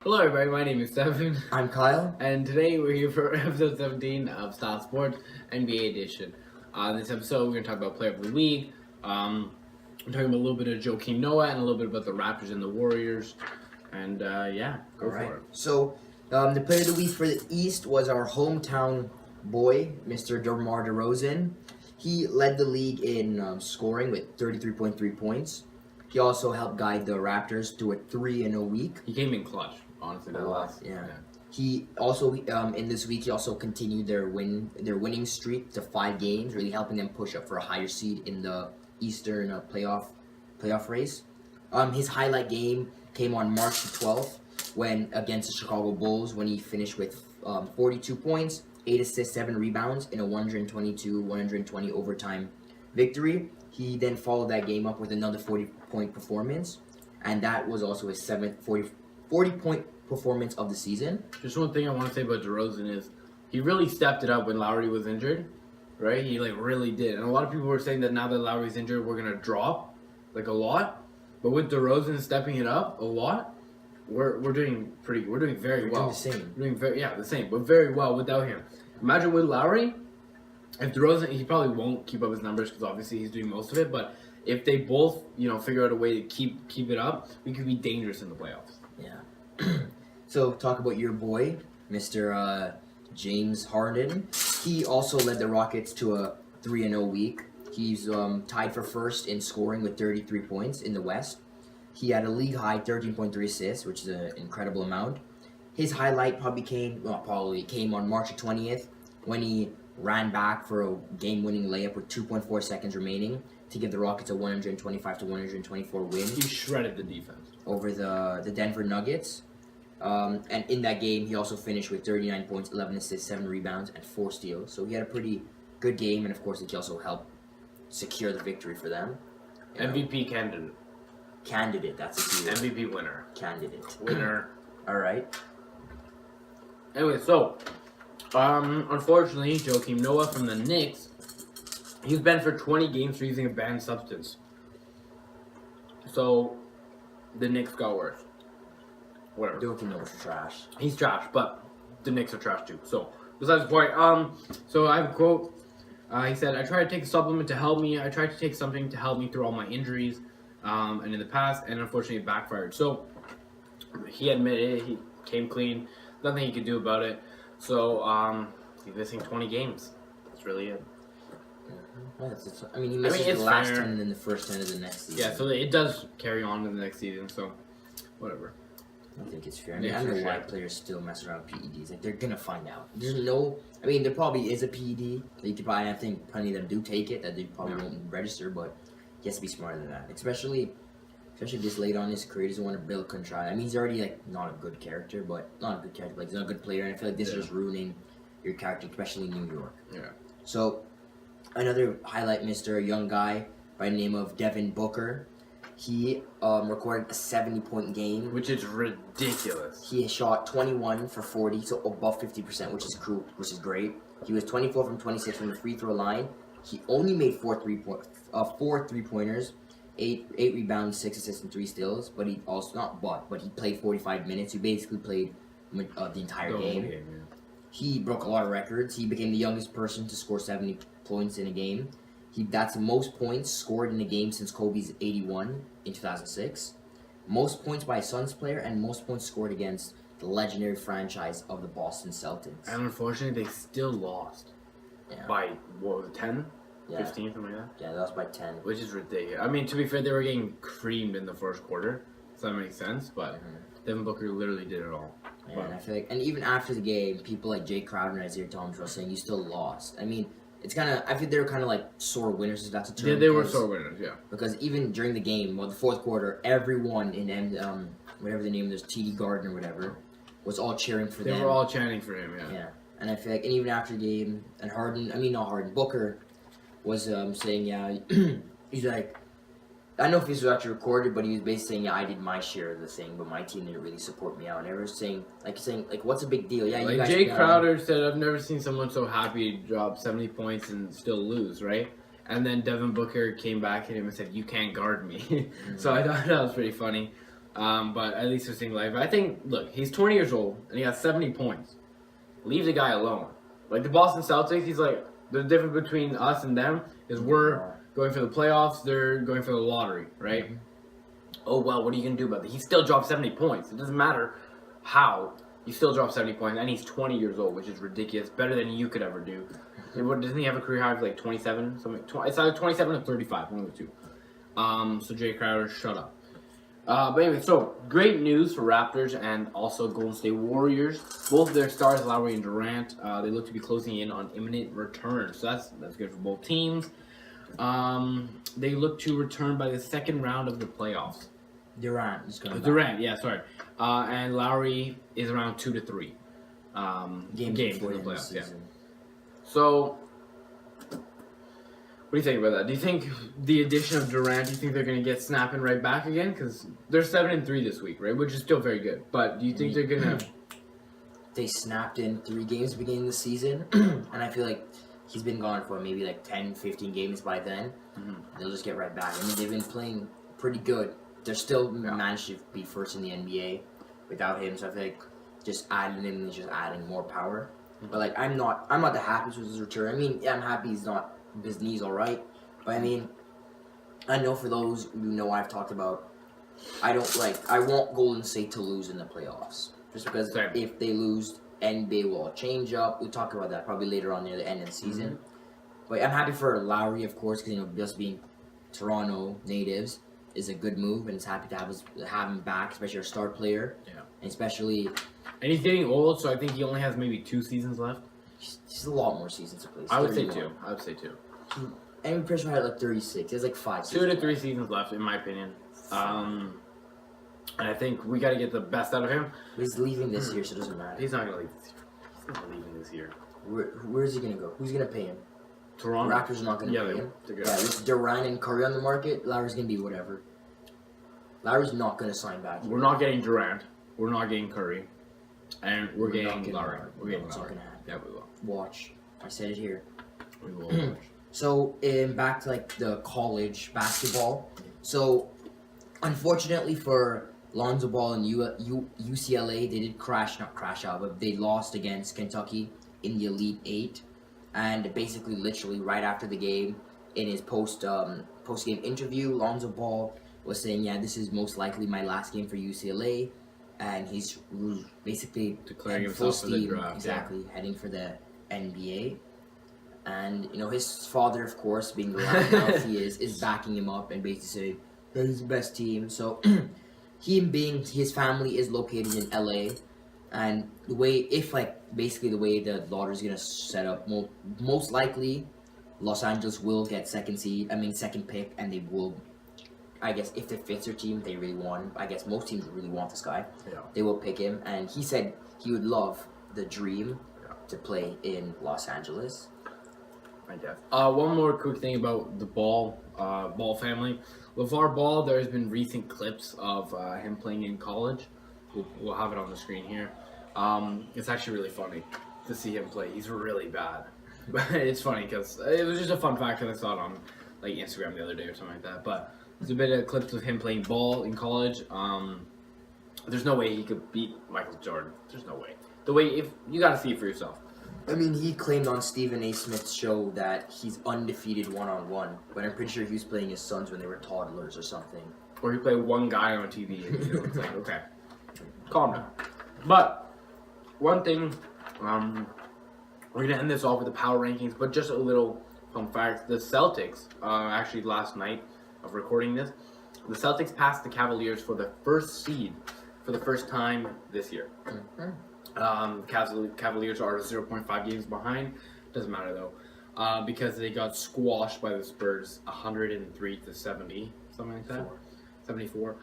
Hello everybody, my name is Devin, I'm Kyle. and today we're here for episode 17 of Style Sports NBA Edition. This episode we're going to talk about Player of the Week, we're talking about a little bit of Joakim Noah and a little bit about the Raptors and the Warriors, and go for it. So, the player of the week for the East was our hometown boy, Mr. DeMar DeRozan. He led the league in scoring with 33.3 points. He also helped guide the Raptors to a 3-0 week. He came in clutch, honestly. Yeah. He also in this week he also continued their winning streak to 5 games, really helping them push up for a higher seed in the Eastern playoff race. His highlight game came on March the 12th when against the Chicago Bulls when he finished with 42 points, 8 assists, 7 rebounds in a 122-120 overtime victory. He then followed that game up with another 40-point performance, and that was also his 7th 40-point performance of the season. Just one thing I want to say about DeRozan is he really stepped it up when Lowry was injured, right? He really did. And a lot of people were saying that now that Lowry's injured, we're going to drop a lot. But with DeRozan stepping it up a lot, we're doing very well. Doing the same. The same, but very well without him. Imagine with Lowry, if DeRozan, he probably won't keep up his numbers because obviously he's doing most of it, but if they both, figure out a way to keep it up, we could be dangerous in the playoffs. Yeah. So talk about your boy, Mr. James Harden. He also led the Rockets to a 3-0 week. He's tied for first in scoring with 33 points in the West. He had a league high 13.3 assists, which is an incredible amount. His highlight probably came on March 20th when he ran back for a game-winning layup with 2.4 seconds remaining to give the Rockets a 125-124 win. He shredded the defense Over the Denver Nuggets. And in that game, he also finished with 39 points, 11 assists, 7 rebounds, and 4 steals. So he had a pretty good game, and of course, he also helped secure the victory for them. MVP candidate. Candidate, that's a key word. MVP winner. Candidate. Winner. All right. Anyway, so, unfortunately, Joakim Noah from the Knicks, he's banned for 20 games for using a banned substance. So, the Knicks got worse. Whatever. Joakim Noah's trash. He's trash, but the Knicks are trash too. So, besides the point, so I have a quote. He said, "I tried to take a supplement to help me. I tried to take something to help me through all my injuries, and in the past, and unfortunately it backfired." So, he admitted it. He came clean. Nothing he could do about it. So, he's missing 20 games. That's really it. He misses it's the last fair. 10 and then the first 10 of the next season. Yeah, so it does carry on to the next season. So, whatever. I think it's fair. Yeah, I don't know for why sure. players still mess around with PEDs. They're gonna find out. There probably is a PED. I think plenty of them do take it. That they probably won't register, but he has to be smarter than that. Especially this late on in his career, he doesn't want to build control. He's already not a good character, but he's not a good player. And I feel like this is just ruining your character, especially in New York. Yeah. So another highlight, Mr. Young guy by the name of Devin Booker. He recorded a 70-point game. Which is ridiculous. He shot 21 for 40, so above 50%, which is great. He was 24 from 26 from the free throw line. He only made 4 3-pointers, 8 rebounds, 6 assists, and 3 steals. But he also but he played 45 minutes. He basically played the entire game. Yeah. He broke a lot of records. He became the youngest person to score 70 points in a game. That's the most points scored in a game since Kobe's 81 in 2006. Most points by a Suns player and most points scored against the legendary franchise of the Boston Celtics. And unfortunately, they still lost. Yeah. By, what was it, 10? Yeah. 15, something like that? Yeah, that was by 10. Which is ridiculous. To be fair, they were getting creamed in the first quarter. So that makes sense, but Devin Booker literally did it all. Yeah, and I feel like, and even after the game, people like Jay Crowder and Isaiah Thomas were saying, you still lost. I think they were kind of like sore winners, if that's a term. Yeah, they were sore winners, yeah. Because even during the game, the fourth quarter, everyone in whatever the name was, TD Garden or whatever, was all cheering for them. They were all chanting for him, yeah. Yeah, and I feel like, and even after the game, and Booker was saying, he's like, I don't know if this was actually recorded, but he was basically saying, I did my share of the thing, but my team didn't really support me out. And everyone's saying, what's a big deal? Yeah, you guys. Jay Crowder said, I've never seen someone so happy to drop 70 points and still lose, right? And then Devin Booker came back at him and said, you can't guard me. So I thought that was pretty funny. But at least they're seeing life. I think, look, he's 20 years old and he has 70 points. Leave the guy alone. Like the Boston Celtics, he's like, the difference between us and them is we're going for the playoffs, they're going for the lottery, right? Mm-hmm. Oh, well, what are you going to do about that? He still dropped 70 points. It doesn't matter how. You still dropped 70 points, and he's 20 years old, which is ridiculous. Better than you could ever do. Doesn't he have a career high of like 27? It's either 27 or 35, one of the two. So Jay Crowder, shut up. But anyway, so great news for Raptors and also Golden State Warriors. Both of their stars, Lowry and Durant, they look to be closing in on imminent return. So that's good for both teams. They look to return by the second round of the playoffs. Durant is going. Durant, yeah, sorry. And Lowry is around 2 to 3 games for the playoffs. Yeah. So, what do you think about that? Do you think the addition of Durant, do you think they're going to get snapping right back again? Because they're 7-3 this week, right? Which is still very good. But do you think they're going to... They snapped in 3 games at the beginning of the season. And I feel like he's been gone for maybe like 10, 15 games by then. Mm-hmm. They'll just get right back. I mean, they've been playing pretty good. They're still managed to be first in the NBA without him. So I feel like just adding him is just adding more power. Mm-hmm. But like, I'm not the happiest with his return. I mean, yeah, I'm happy his knee's all right. But I mean, I know for those who know I've talked about, I want Golden State to lose in the playoffs. Just because if they lose, NBA will change up. We'll talk about that probably later on near the end of the season. Mm-hmm. But I'm happy for Lowry, of course, because just being Toronto natives is a good move, and it's happy to have him back, especially our star player. Yeah. And especially... And he's getting old, so I think he only has maybe 2 seasons left. He's a lot more seasons to play. I would say 2. And I'm pretty sure I had like 36. He has like 5 seasons. 2 to 3 seasons left, in my opinion. And I think we got to get the best out of him. He's leaving this year, so it doesn't matter. He's not going to leave this year. He's not leaving this year. Where is he going to go? Who's going to pay him? Toronto. Raptors are not going to pay him. Yeah, with Durant and Curry on the market, Lowry's going to be whatever. Lowry's not going to sign back. We're not getting Durant. We're not getting Curry. And we're getting Lowry. We're getting Lowry. Yeah, we will. Watch. I said it here. We will watch. So, back to like the college basketball. So, unfortunately for Lonzo Ball and UCLA, they did not crash out, but they lost against Kentucky in the Elite Eight. And basically, literally, right after the game, in his post-game interview, Lonzo Ball was saying, yeah, this is most likely my last game for UCLA. And he's basically declaring himself for the draft. Exactly, heading for the NBA. And, you know, his father, of course, being the loudmouth he is backing him up and basically saying, that he's the best team. So, his family is located in LA. And the way the lottery is going to set up, most likely, Los Angeles will get second pick, and they will, I guess, if it fits their team, they really want, I guess most teams really want this guy. Yeah. They will pick him, and he said he would love the dream to play in Los Angeles. I guess. One more quick thing about the Ball family. LeVar Ball, there's been recent clips of him playing in college. We'll have it on the screen here. It's actually really funny to see him play. He's really bad. But it's funny because it was just a fun fact that I saw it on like Instagram the other day or something like that. But there's a bit of clips of him playing ball in college. There's no way he could beat Michael Jordan. There's no way. If you got to see it for yourself. I mean, he claimed on Stephen A. Smith's show that he's undefeated one-on-one, but I'm pretty sure he was playing his sons when they were toddlers or something. Or he played one guy on TV, and it's like, okay, calm down. But one thing, we're gonna end this off with the power rankings, but just a little fun fact: the Celtics, actually last night of recording this, the Celtics passed the Cavaliers for the first seed for the first time this year. Mm-hmm. Cavaliers are 0.5 games behind. Doesn't matter though, because they got squashed by the Spurs, 103 to 70, something like that. 74.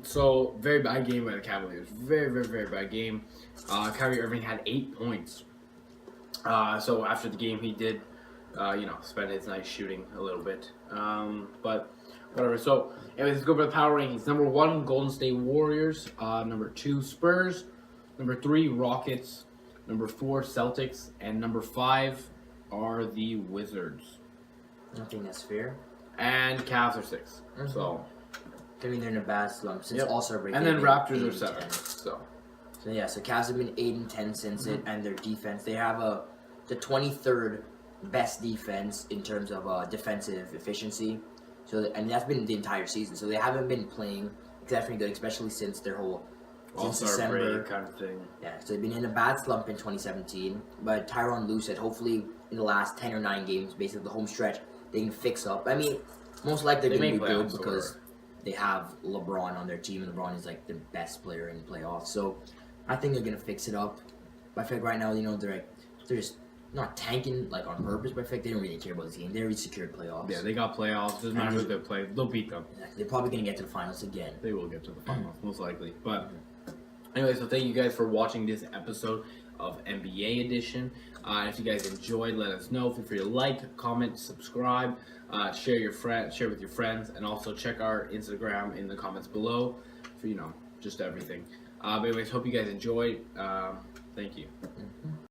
So very bad game by the Cavaliers. Very, very, very bad game. Kyrie Irving had 8 points. So after the game, he did, spend his night shooting a little bit. But whatever. So, anyways, let's go over the power rankings. Number 1, Golden State Warriors. Number 2, Spurs. Number 3, Rockets. Number 4, Celtics. And number 5 are the Wizards. I think that's fair. And Cavs are 6. Mm-hmm. So, I mean, they're in a bad slump since Yep. All-Star break. And they've then been Raptors 8 are and 7. 10. So So yeah, so Cavs have been 8 and 10 since it, and their defense, they have the 23rd best defense in terms of defensive efficiency. So and that's been the entire season. So they haven't been playing exceptionally good, especially since their whole since All-Star December. break kind of thing. Yeah, so they've been in a bad slump in 2017. But Tyronn Lue said hopefully in the last 10 or 9 games, basically the home stretch, they can fix up. I mean, most likely they're They going to make be good playoffs, because they have LeBron on their team, and LeBron is like the best player in the playoffs. So I think they're going to fix it up. But I feel like right now, they're just not tanking like on purpose, but I feel like they don't really care about this game. They already secured playoffs. Yeah, they got playoffs. Doesn't matter who they play. They'll beat them. They're probably going to get to the finals again. They will get to the finals, most likely. But anyway, so thank you guys for watching this episode of NBA Edition. If you guys enjoyed, let us know. Feel free to like, comment, subscribe, share with your friends, and also check our Instagram in the comments below for just everything. But anyways, hope you guys enjoyed. Thank you.